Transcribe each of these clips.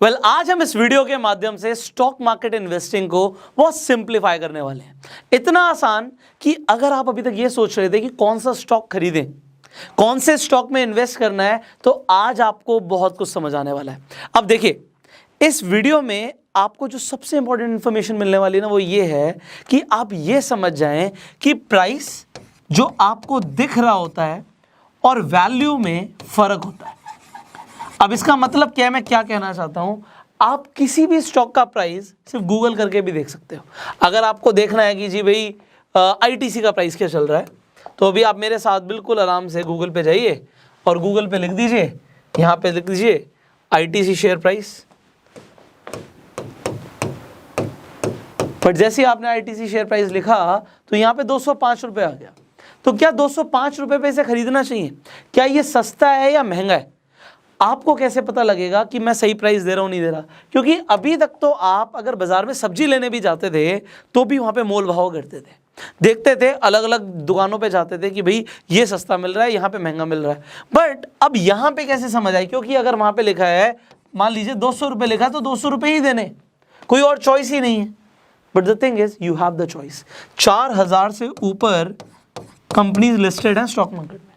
आज हम इस वीडियो के माध्यम से स्टॉक मार्केट इन्वेस्टिंग को बहुत सिंप्लीफाई करने वाले हैं। इतना आसान कि अगर आप अभी तक ये सोच रहे थे कि कौन सा स्टॉक खरीदें, कौन से स्टॉक में इन्वेस्ट करना है, तो आज आपको बहुत कुछ समझ आने वाला है। अब देखिए, इस वीडियो में आपको जो सबसे इंपॉर्टेंट इंफॉर्मेशन मिलने वाली है ना, वो ये है कि आप ये समझ जाएं कि प्राइस जो आपको दिख रहा होता है और वैल्यू में फर्क होता है। अब इसका मतलब क्या है, मैं क्या कहना चाहता हूं, आप किसी भी स्टॉक का प्राइस सिर्फ गूगल करके भी देख सकते हो। अगर आपको देखना है कि जी भाई आईटीसी का प्राइस क्या चल रहा है, तो अभी आप मेरे साथ बिल्कुल आराम से गूगल पे जाइए और गूगल पे लिख दीजिए, यहाँ पे लिख दीजिए आईटीसी शेयर प्राइस। बट जैसे ही आपने आईटीसी शेयर प्राइस लिखा तो यहाँ पे 205 रुपये आ गया। तो क्या 205 रुपये पे इसे खरीदना चाहिए? क्या ये सस्ता है या महंगा है? आपको कैसे पता लगेगा कि मैं सही प्राइस दे रहा हूं नहीं दे रहा? क्योंकि अभी तक तो आप अगर बाजार में सब्जी लेने भी जाते थे तो भी वहां पे मोल भाव करते थे, देखते थे, अलग अलग दुकानों पे जाते थे कि भाई ये सस्ता मिल रहा है, यहाँ पे महंगा मिल रहा है। बट अब यहाँ पे कैसे समझ आई? क्योंकि अगर वहां पे लिखा है, मान लीजिए 200 रुपये लिखा है, तो 200 रुपये ही देने, कोई और चॉइस ही नहीं है। But the thing is you have the choice. 4000 से ऊपर कंपनीज लिस्टेड हैं स्टॉक मार्केट में,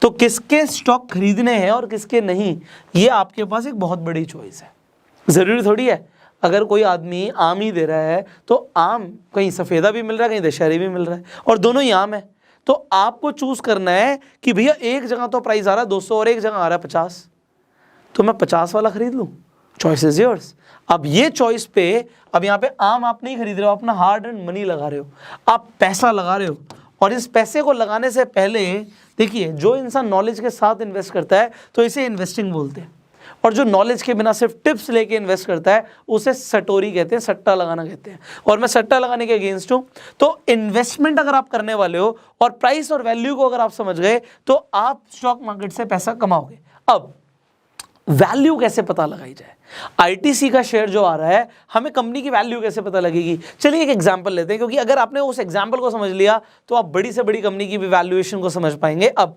तो किसके स्टॉक खरीदने हैं और किसके नहीं, ये आपके पास एक बहुत बड़ी चॉइस है। जरूरी थोड़ी है अगर कोई आदमी आम ही दे रहा है तो आम कहीं सफ़ेदा भी मिल रहा है, कहीं दशहरी भी मिल रहा है, और दोनों ही आम है, तो आपको चूज करना है कि भैया एक जगह तो प्राइस आ रहा है 200 और एक जगह आ रहा है 50, तो मैं 50 वाला खरीद लूँ। Choice is yours. अब ये चॉइस पे, अब यहाँ पे आम आप नहीं खरीद रहे हो, अपना हार्ड एंड मनी लगा रहे हो, आप पैसा लगा रहे हो। और इस पैसे को लगाने से पहले देखिए, जो इंसान नॉलेज के साथ इन्वेस्ट करता है तो इसे इन्वेस्टिंग बोलते हैं, और जो नॉलेज के बिना सिर्फ टिप्स लेके इन्वेस्ट करता है उसे सटोरी कहते हैं, सट्टा लगाना कहते हैं। और मैं सट्टा लगाने के अगेंस्ट हूँ। तो इन्वेस्टमेंट अगर आप करने वाले हो और प्राइस और वैल्यू को अगर आप समझ गए तो आप स्टॉक मार्केट से पैसा कमाओगे। अब वैल्यू कैसे पता लगाई जाए? आईटीसी का शेयर जो आ रहा है, हमें कंपनी की वैल्यू कैसे पता लगेगी? चलिए एक एग्जांपल लेते हैं, क्योंकि अगर आपने उस एग्जांपल को समझ लिया तो आप बड़ी से बड़ी कंपनी की भी वैल्यूएशन को समझ पाएंगे। अब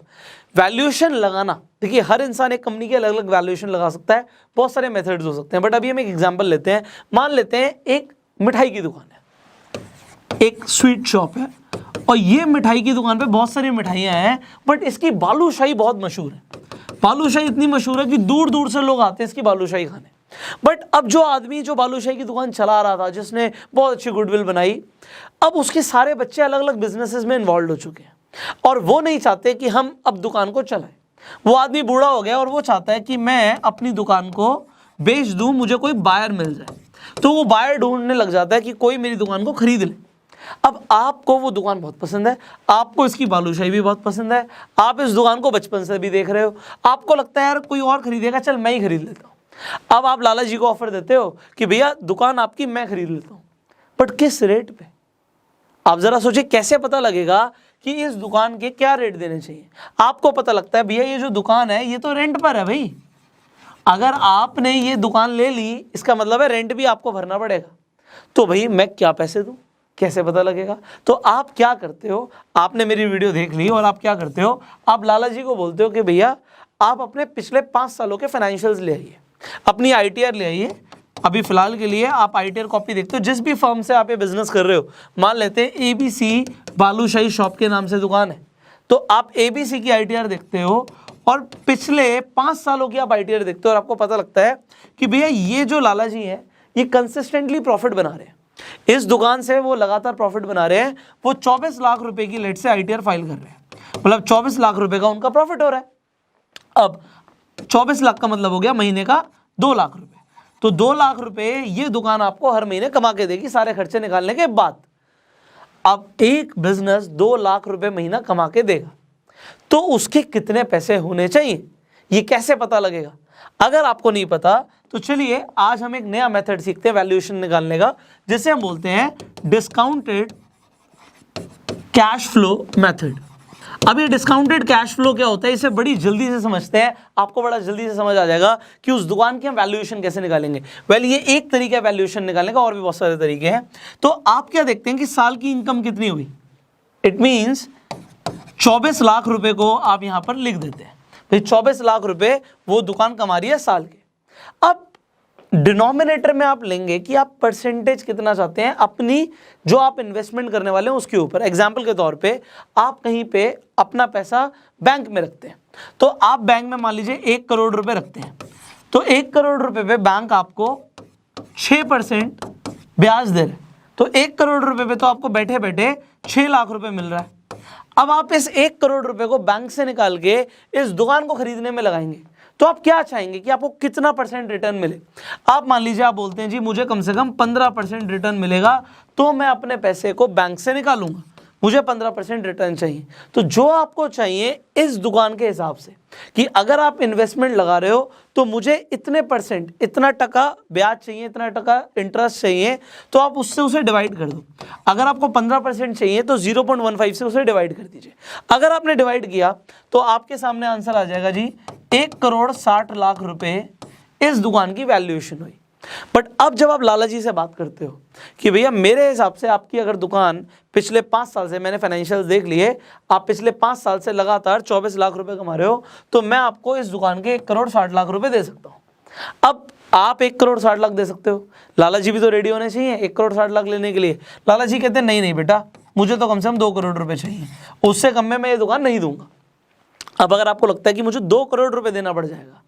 वैल्यूएशन लगाना, देखिए हर इंसान एक कंपनी की अलग अलग वैल्यूएशन लगा सकता है, बहुत सारे मेथड्स हो सकते हैं। बट अभी हम एक एग्जाम्पल लेते हैं। मान लेते हैं एक मिठाई की दुकान है, एक स्वीट शॉप है, और ये मिठाई की दुकान पे बहुत सारी मिठाइयाँ हैं, बट इसकी बालूशाही बहुत मशहूर है। बालूशाही इतनी मशहूर है कि दूर दूर से लोग आते हैं इसकी बालूशाही खाने। बट अब जो आदमी जो बालूशाही की दुकान चला रहा था, जिसने बहुत अच्छी गुडविल बनाई, अब उसके सारे बच्चे अलग अलग बिजनेसेस में इन्वॉल्व हो चुके हैं, और वो नहीं चाहते कि हम अब दुकान को चलाएं। वो आदमी बूढ़ा हो गया और वो चाहता है कि मैं अपनी दुकान को बेच दूं, मुझे कोई बायर मिल जाए। तो वो बायर ढूंढने लग जाता है कि कोई मेरी दुकान को खरीद ले। अब आपको वो दुकान बहुत पसंद है, आपको इसकी बालूशाही भी बहुत पसंद है, आप इस दुकान को बचपन से भी देख रहे हो, आपको लगता है यार कोई और खरीदेगा, चल मैं ही खरीद लेता हूँ। अब आप लाला जी को ऑफर देते हो कि भैया दुकान आपकी, मैं खरीद लेता हूँ। बट किस रेट पे? आप जरा सोचिए, कैसे पता लगेगा कि इस दुकान के क्या रेट देने चाहिए? आपको पता लगता है भैया ये जो दुकान है ये तो रेंट पर है भाई, अगर आपने ये दुकान ले ली इसका मतलब है रेंट भी आपको भरना पड़ेगा, तो भाई मैं क्या पैसे दूं? कैसे पता लगेगा? तो आप क्या करते हो, आपने मेरी वीडियो देख ली और आप क्या करते हो, आप लाला जी को बोलते हो कि भैया आप अपने पिछले 5 सालों के फाइनेंशियल्स ले आइए, अपनी आईटीआर ले आइए। अभी फिलहाल के लिए आप आईटीआर कॉपी देखते हो, जिस भी फर्म से आप ये बिजनेस कर रहे हो, मान लेते हैं एबीसी बालूशाही शॉप के नाम से दुकान है, तो आप एबीसी की आईटीआर देखते हो और पिछले 5 सालों की आप आईटीआर देखते हो, और आपको पता लगता है कि भैया ये जो लाला जी हैं ये कंसिस्टेंटली प्रॉफिट बना रहे हैं, इस दुकान से वो लगातार प्रॉफिट बना रहे हैं, वो 24 लाख रुपए की लेट से आईटीआर फाइल कर रहे हैं, मतलब 24 लाख रुपए का उनका प्रॉफिट हो रहा है। अब 24 लाख का मतलब हो गया महीने का 2 लाख रुपए, तो 2 लाख रुपए ये दुकान आपको हर महीने कमा के देगी सारे खर्चे निकालने के बाद। अब एक बिजनेस 2 लाख रुपए महीना कमा के देगा, तो उसके कितने पैसे होने चाहिए, ये कैसे पता लगेगा? अगर आपको नहीं पता तो चलिए आज हम एक नया मेथड सीखते हैं वैल्यूएशन निकालने का, जिसे हम बोलते हैं डिस्काउंटेड कैश फ्लो मेथड। अब ये डिस्काउंटेड कैश फ्लो क्या होता है, इसे बड़ी जल्दी से समझते हैं, आपको बड़ा जल्दी से समझ आ जाएगा कि उस दुकान की हम वैल्यूएशन कैसे निकालेंगे। ये एक तरीका है वैल्यूएशन निकालने का, और भी बहुत सारे तरीके हैं। तो आप क्या देखते हैं कि साल की इनकम कितनी हुई, इट मीन्स 24 लाख रुपए को आप यहां पर लिख देते हैं, तो 24 लाख रुपए वो दुकान कमा रही है साल के। अब डिनोमिनेटर में आप लेंगे कि आप परसेंटेज कितना चाहते हैं अपनी जो आप इन्वेस्टमेंट करने वाले हैं उसके ऊपर। एग्जाम्पल के तौर पे आप कहीं पे अपना पैसा बैंक में रखते हैं, तो आप बैंक में मान लीजिए 1 करोड़ रुपए रखते हैं, तो 1 करोड़ रुपए पे बैंक आपको 6% ब्याज दे रहे हैं, तो 1 करोड़ रुपए पे तो आपको बैठे बैठे 6 लाख रुपए मिल रहा है। अब आप इस 1 करोड़ रुपए को बैंक से निकाल के इस दुकान को खरीदने में लगाएंगे, तो आप क्या चाहेंगे कि आपको कितना % रिटर्न मिले। आप मान लीजिए आप बोलते हैं जी मुझे कम से कम 15% रिटर्न मिलेगा, तो मैं अपने पैसे को बैंक से निकालूंगा, मुझे 15% रिटर्न चाहिए। तो जो आपको चाहिए इस दुकान के हिसाब से कि अगर आप इन्वेस्टमेंट लगा रहे हो तो मुझे इतने %, इतना टका ब्याज चाहिए, इतना टका इंटरेस्ट चाहिए, तो आप उससे उसे डिवाइड कर दो। अगर आपको 15% चाहिए तो 0.15 से उसे डिवाइड कर दीजिए। अगर आपने डिवाइड किया तो आपके सामने आंसर आ जाएगा जी 1 करोड़ 60 लाख रुपए इस दुकान की वैल्यूएशन हुई। बट अब जब आप लाला जी से बात करते हो कि भैया मेरे हिसाब से आपकी अगर दुकान पिछले 5 साल से, मैंने फाइनेंशियल्स देख लिए, आप पिछले 5 साल से लगातार 24 लाख रुपए कमा रहे हो, तो मैं आपको इस दुकान के 1 करोड़ 60 लाख रुपए दे सकता हूँ। अब आप 1 करोड़ 60 लाख दे सकते हो, लाला जी भी तो रेडी होने चाहिए 1 करोड़ 60 लाख लेने के लिए। लाला जी कहते हैं नहीं नहीं बेटा, मुझे तो कम से कम 2 करोड़ रुपए चाहिए, उससे कम में मैं ये दुकान नहीं दूंगा। अब अगर आपको लगता है कि मुझे 2 करोड़ रुपए देना पड़ जाएगा,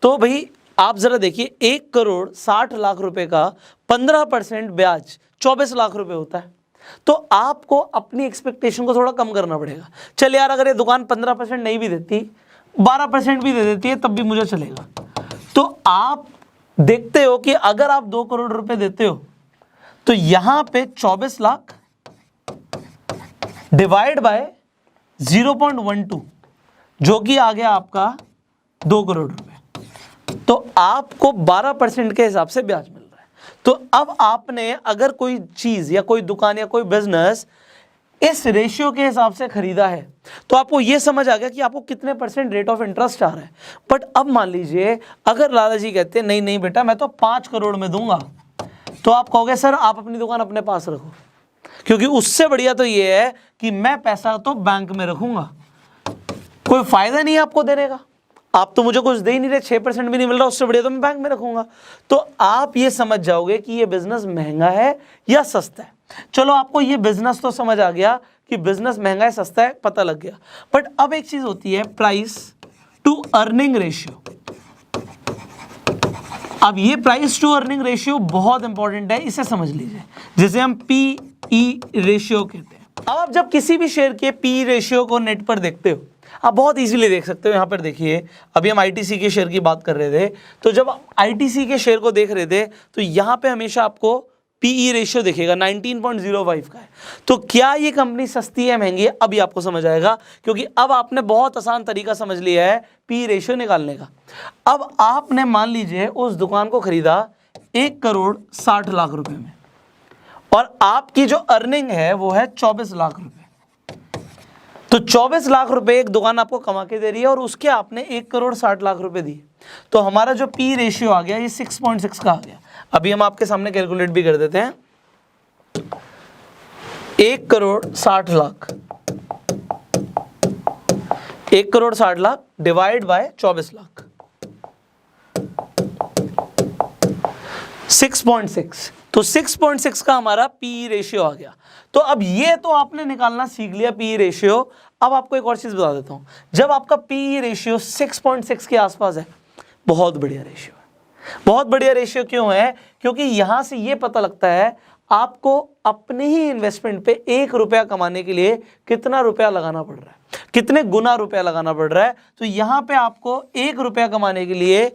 तो भाई आप जरा देखिए 1 करोड़ 60 लाख रुपए का 15% ब्याज 24 लाख रुपए होता है। तो आपको अपनी एक्सपेक्टेशन को थोड़ा कम करना पड़ेगा। चल यार, अगर ये दुकान 15% नहीं भी देती, 12% भी दे देती है, तब भी मुझे चलेगा। तो आप देखते हो कि अगर आप 2 करोड़ रुपए देते हो तो यहां पे 24 लाख डिवाइड बाय 0.12 जो कि आ गया आपका 2 करोड़ रुपए, तो आपको 12% के हिसाब से ब्याज मिल रहा है। तो अब आपने अगर कोई चीज या कोई दुकान या कोई बिजनेस इस रेशियो के हिसाब से खरीदा है, तो आपको यह समझ आ गया कि आपको कितने % रेट ऑफ इंटरेस्ट आ रहा है। बट अब मान लीजिए अगर लाला जी कहते हैं नहीं नहीं बेटा मैं तो 5 करोड़ में दूंगा, तो आप कहोगे सर आप अपनी दुकान अपने पास रखो, क्योंकि उससे बढ़िया तो यह है कि मैं पैसा तो बैंक में रखूंगा, कोई फायदा नहीं है आपको देने का, आप तो मुझे कुछ दे ही नहीं रहे, 6% भी नहीं मिल रहा, उससे बढ़िया तो मैं बैंक में रखूंगा। तो आप ये समझ जाओगे कि ये बिजनेस महंगा है या सस्ता है। चलो आपको ये बिजनेस तो समझ आ गया कि बिजनेस महंगा है सस्ता है, पता लग गया। बट अब एक चीज होती है प्राइस टू अर्निंग रेशियो। अब ये प्राइस टू अर्निंग रेशियो बहुत इंपॉर्टेंट है, इसे समझ लीजिए, जिसे हम PE रेशियो कहते हैं। अब आप जब किसी भी शेयर के PE रेशियो को नेट पर देखते हो, आप बहुत इजीली देख सकते हो। यहाँ पर देखिए, अभी हम ITC के शेयर की बात कर रहे थे, तो जब आप ITC के शेयर को देख रहे थे तो यहाँ पे हमेशा आपको PE रेशियो दिखेगा 19.05 का है। तो क्या ये कंपनी सस्ती है महंगी है, अभी आपको समझ आएगा, क्योंकि अब आपने बहुत आसान तरीका समझ लिया है PE रेशियो निकालने का। अब आपने मान लीजिए उस दुकान को खरीदा 1 करोड़ 60 लाख रुपए में, और आपकी जो अर्निंग है वो है 24 लाख रुपए। तो 24 लाख रुपए एक दुकान आपको कमा के दे रही है, और उसके आपने 1 करोड़ 60 लाख रुपए दिए, तो हमारा जो PE रेशियो आ गया ये 6.6 का आ गया। अभी हम आपके सामने कैलकुलेट भी कर देते हैं। 1 करोड़ 60 लाख, 1 करोड़ 60 लाख डिवाइड बाय 24 लाख, 6.6। तो 6.6 का हमारा PE रेशियो आ गया। तो अब ये तो आपने निकालना सीख लिया PE रेशियो। अब आपको एक और चीज बता देता हूं, जब आपका PE रेशियो 6.6 के आसपास है, बहुत बढ़िया रेशियो है। बहुत बढ़िया रेशियो क्यों है? क्योंकि यहां से ये पता लगता है आपको अपने ही इन्वेस्टमेंट पे 1 रुपया कमाने के लिए कितना रुपया लगाना पड़ रहा है, कितने गुना रुपया लगाना पड़ रहा है। तो यहां पे आपको 1 रुपया कमाने के लिए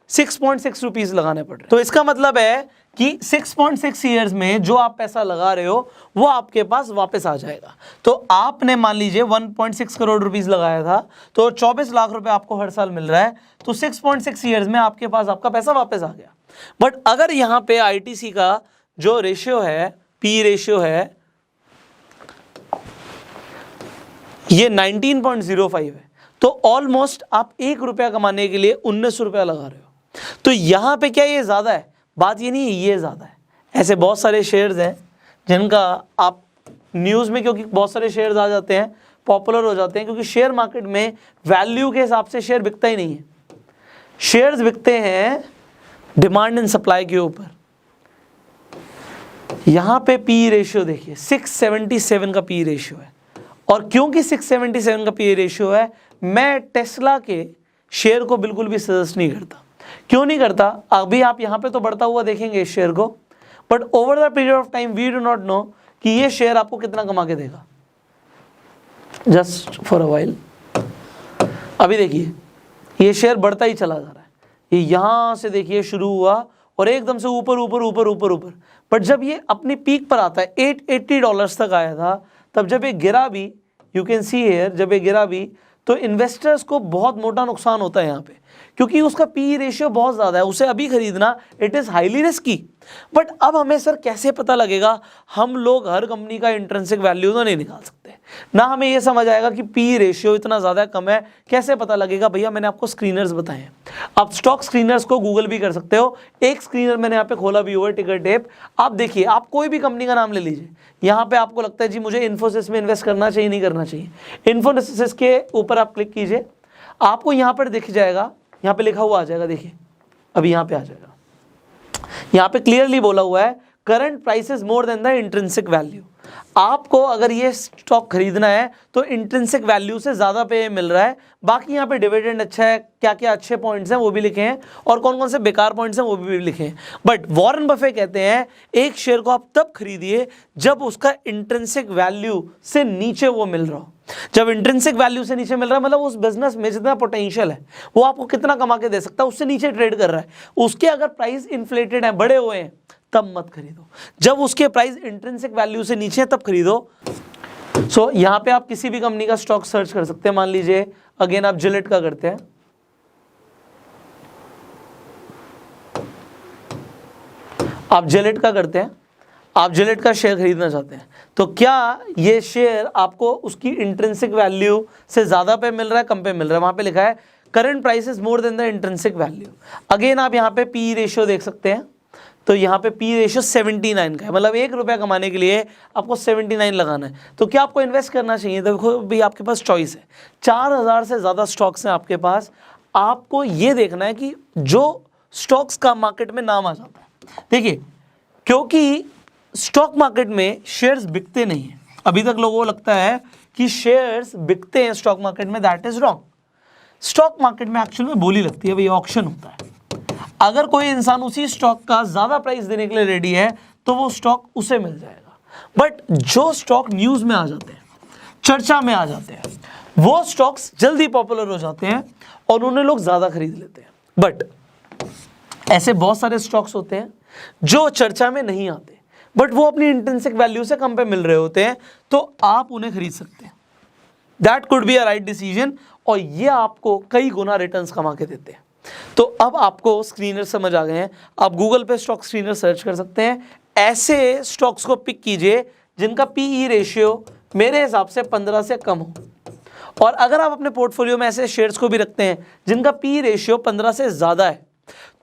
6.6 रुपीज लगाने पड़ रहे हैं। तो इसका मतलब है कि 6.6 ईयर्स में जो आप पैसा लगा रहे हो वो आपके पास वापस आ जाएगा। तो आपने मान लीजिए 1.6 करोड़ रुपीस लगाया था, तो 24 लाख रुपए आपको हर साल मिल रहा है, तो 6.6 ईयर्स में आपके पास आपका पैसा वापस आ गया। बट अगर यहाँ पे ITC का जो रेशियो है, PE रेशियो है, ये 19.05 है, तो ऑलमोस्ट आप 1 रुपया कमाने के लिए 19 रुपया लगा रहे हो। तो यहां पे क्या ये ज्यादा है? बात ये नहीं है ये ज्यादा है। ऐसे बहुत सारे शेयर्स हैं जिनका आप न्यूज़ में, क्योंकि बहुत सारे शेयर्स आ जाते हैं, पॉपुलर हो जाते हैं, क्योंकि शेयर मार्केट में वैल्यू के हिसाब से शेयर बिकता ही नहीं है। शेयर्स बिकते हैं डिमांड एंड सप्लाई के ऊपर। यहां पे पी रेशियो देखिए 677 का पी रेशियो है, और क्योंकि 677 का पी रेशियो है, मैं टेस्ला के शेयर को बिल्कुल भी सजेस्ट नहीं करता। क्यों नहीं करता? अभी आप यहां पे तो बढ़ता हुआ देखेंगे इस शेयर को, but over the period of time we do not know कि ये शेयर आपको कितना कमा के देगा। जस्ट फॉर अ वाइल अभी देखिए ये शेयर बढ़ता ही चला जा रहा है, ये यहां से देखिए शुरू हुआ और एकदम से ऊपर ऊपर ऊपर ऊपर ऊपर, बट जब ये अपनी पीक पर आता है $880 तक आया था, तब जब ये गिरा भी, यू कैन सी हियर, जब ये गिरा भी तो इन्वेस्टर्स को बहुत मोटा नुकसान होता है यहाँ पे, क्योंकि उसका पी रेशियो बहुत ज़्यादा है, उसे अभी खरीदना it is highly risky. But अब हमें सर कैसे पता लगेगा? हम लोग हर कंपनी का इंट्रिंसिक वैल्यू तो नहीं निकाल सकते, ना हमें ये समझ आएगा कि पी रेशियो इतना ज़्यादा कम है, कैसे पता लगेगा? भैया मैंने आपको स्क्रीनर्स बताए हैं, आप स्टॉक स्क्रीनर्स को गूगल भी कर सकते हो। एक स्क्रीनर मैंने यहाँ पे खोला भी हुआ है, टिकर टेप। आप देखिए, आप कोई भी कंपनी का नाम ले लीजिए, यहाँ पे आपको लगता है जी मुझे इन्फोसिस में इन्वेस्ट करना चाहिए, नहीं करना चाहिए, इन्फोसिस के ऊपर आप क्लिक कीजिए, आपको यहाँ पर दिख जाएगा, यहाँ पे लिखा हुआ आ जाएगा, देखिए अभी यहाँ पे आ जाएगा, यहाँ पे क्लियरली बोला हुआ है current price is more than the intrinsic value. आपको अगर ये स्टॉक खरीदना है तो इंट्रिंसिक वैल्यू से ज़्यादा पे मिल रहा है। बाकी यहाँ पे डिविडेंड अच्छा है, क्या क्या अच्छे पॉइंट्स हैं वो भी लिखे हैं, और कौन कौन से बेकार पॉइंट्स हैं वो भी लिखे हैं। बट वॉरेन बफे कहते हैं एक शेयर को आप तब खरीदिए जब उसका इंट्रिंसिक वैल्यू से नीचे वो मिल रहा हो। जब इंट्रिंसिक वैल्यू से नीचे मिल रहा है मतलब उस बिजनेस में जितना पोटेंशियल है वो आपको कितना कमा के दे सकता है, उससे नीचे ट्रेड कर रहा है, उसके अगर प्राइस इन्फ्लेटेड है, बड़े हुए हैं, तब मत खरीदो। जब उसके प्राइस इंट्रिंसिक वैल्यू से नीचे है तब खरीदो। सो यहां पे आप किसी भी कंपनी का स्टॉक सर्च कर सकते हैं। मान लीजिए अगेन आप जिलेट का करते हैं, आप जिलेट का करते हैं, आप जिलेट का शेयर खरीदना चाहते हैं, तो क्या ये शेयर आपको उसकी इंट्रिंसिक वैल्यू से ज्यादा पे मिल रहा है, कम पे मिल रहा है? वहां पे लिखा है current price is more than the intrinsic value. Again आप यहाँ पे पी रेशियो देख सकते हैं, तो यहाँ पे पी रेशियो 79 का है, मतलब ₹1 कमाने के लिए आपको 79 लगाना है। तो क्या आपको इन्वेस्ट करना चाहिए? देखो भाई आपके पास चॉइस है, 4000 से ज़्यादा स्टॉक्स हैं आपके पास। आपको ये देखना है कि जो स्टॉक्स का मार्केट में नाम आ जाता है। देखिए, क्योंकि स्टॉक मार्केट में शेयर्स बिकते नहीं हैं, अभी तक लोगों को लगता है कि शेयर्स बिकते हैं स्टॉक मार्केट में, that is wrong. Stock market में एक्चुअल में बोली लगती है, भाई ऑक्शन होता है। अगर कोई इंसान उसी स्टॉक का ज्यादा प्राइस देने के लिए रेडी है तो वो स्टॉक उसे मिल जाएगा। बट जो स्टॉक न्यूज में आ जाते हैं, चर्चा में आ जाते हैं, वो स्टॉक्स जल्दी पॉपुलर हो जाते हैं और उन्हें लोग ज्यादा खरीद लेते हैं। बट ऐसे बहुत सारे स्टॉक्स होते हैं जो चर्चा में नहीं आते, बट वो अपनी इंट्रिंसिक वैल्यू से कम पे मिल रहे होते हैं, तो आप उन्हें खरीद सकते हैं। That could be a right decision, और ये आपको कई गुना रिटर्न्स कमा के देते हैं। तो अब आपको स्क्रीनर समझ आ गए हैं, आप गूगल पे स्टॉक स्क्रीनर सर्च कर सकते हैं। ऐसे स्टॉक्स को पिक कीजिए जिनका पीई रेशियो मेरे हिसाब से 15 से कम हो, और अगर आप अपने पोर्टफोलियो में ऐसे शेयर्स को भी रखते हैं जिनका पी रेशियो 15 से ज़्यादा है,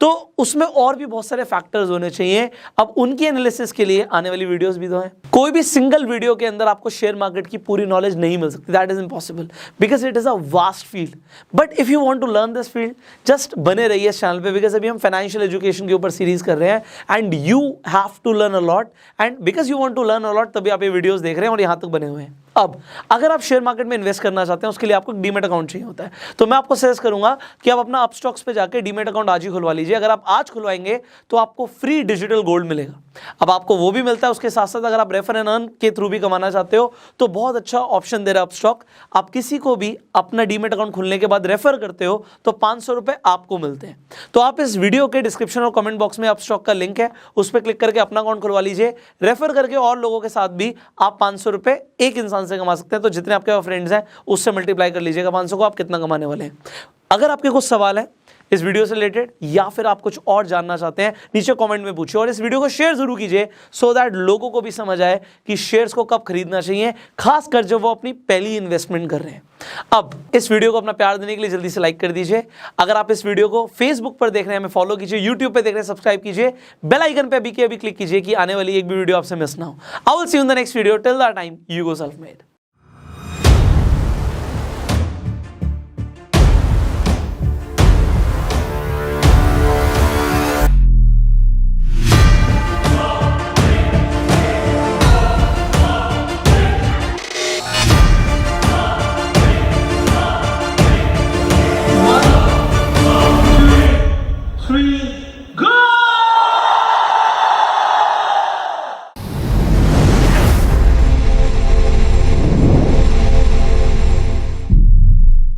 तो उसमें और भी बहुत सारे फैक्टर्स होने चाहिए। अब उनकी एनालिसिस के लिए आने वाली वीडियोस भी तो हैं। कोई भी सिंगल वीडियो के अंदर आपको शेयर मार्केट की पूरी नॉलेज नहीं मिल सकती, that is impossible, because it is a vast field. But if you want to learn this field, just बने रहिए इस चैनल पे, बिकॉज अभी हम फाइनेंशियल एजुकेशन के ऊपर सीरीज कर रहे हैं, and you have to learn a lot, and because you want to learn a lot तभी आप ये वीडियोस देख रहे हैं और यहाँ तक बने हुए हैं। अब अगर आप शेयर मार्केट में इन्वेस्ट करना चाहते हैं, उसके लिए आपको डीमेट अकाउंट चाहिए होता है, तो मैं आपको सजेस्ट करूंगा कि आप अपना अपस्टॉक्स पे जाके डीमेट अकाउंट आज ही खुलवा लीजिए। अगर आप आज खुलवाएंगे तो आपको फ्री डिजिटल गोल्ड मिलेगा। अब आपको वो भी मिलता है, उसके साथ साथ अगर आप रेफर एंड अर्न के थ्रू भी कमाना चाहते हो तो बहुत अच्छा ऑप्शन दे रहा है अपस्टॉक। आप किसी को भी अपना डीमेट अकाउंट खुलने के बाद रेफर करते हो तो 500 रुपए आपको मिलते हैं। तो आप इस वीडियो के डिस्क्रिप्शन और कमेंट बॉक्स में अपस्टॉक का लिंक है, उस पर क्लिक करके अपना अकाउंट खुलवा लीजिए। रेफर करके और लोगों के साथ भी आप 500 रुपए एक इंसान से कमा सकते हैं। तो जितने आपके फ्रेंड्स हैं उससे मल्टीप्लाई कर लीजिएगा 500 को, आप कितना कमाने वाले हैं। अगर आपके कुछ सवाल है इस वीडियो से रिलेटेड, या फिर आप कुछ और जानना चाहते हैं, नीचे कमेंट में पूछिए, और इस वीडियो को शेयर जरूर कीजिए सो दैट लोगों को भी समझ आए कि शेयर्स को कब खरीदना चाहिए, खासकर जब वो अपनी पहली इन्वेस्टमेंट कर रहे हैं। अब इस वीडियो को अपना प्यार देने के लिए जल्दी से लाइक कर दीजिए। अगर आप इस वीडियो को फेसबुक पर देख रहे हैं, हमें फॉलो कीजिए, यूट्यूब पे देख रहे हैं सब्सक्राइब कीजिए, बेल आइकन पे अभी के अभी क्लिक कीजिए कि आने वाली एक भी वीडियो आपसे मिस ना हो। I will see you in the next video, till that time you go self made.